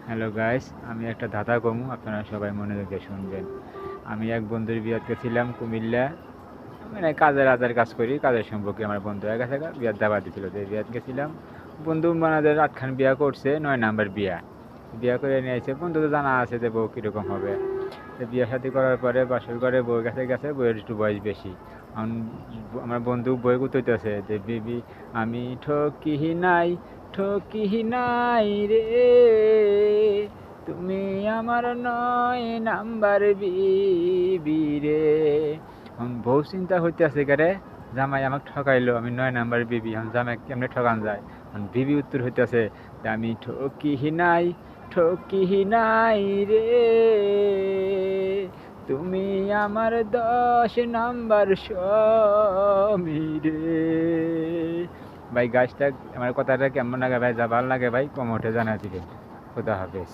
Hello guys, আমি একটা ধাঁধা কমু, আপনারা সবাই মনোযোগ দিয়ে শুনবেন। আমি এক বন্ধুর বিয়াত গেছিলাম কুমিল্লা। মানে কাজের কাজ করি, কাজের সম্পর্কে আমার বন্ধু হয়ে গেছে, বিয়ার দাবা দিছিল, যে বিয়াত গেছিলাম। বন্ধু আমাদের 8খান বিয়া করছে, 9 নাম্বার বিয়া। বিয়া করে নিয়ে এসে বন্ধু তো জানা আছে যে বউ কীরকম হবে। তো বিয়ে শাদি করার পরে বাসর ঘরে বউ গেছে বউয়ের একটু বয়স বেশি। এখন আমার বন্ধু বই গুতাইতেছে যে বিবি আমি ঠকি নাই রে, তুমি আমার 9 নাম্বার বিবি রে। এখন বউ চিন্তা হইতেছে কে রে, জামাই আমাকে ঠকাইলো, আমি 9 নাম্বার বিবি, এখন জামাই কেমনে ঠকান যায়। এখন বিবি উত্তর হইতেছে যে আমি ঠকি নাই রে, তুমি আমার 10 নাম্বার স্বামী রে। ভাই গাছটা আমার কথাটা কেমন লাগে ভাই, যা ভালো লাগে ভাই কমেন্টে জানাই দিবেন। খুদা হাফেজ।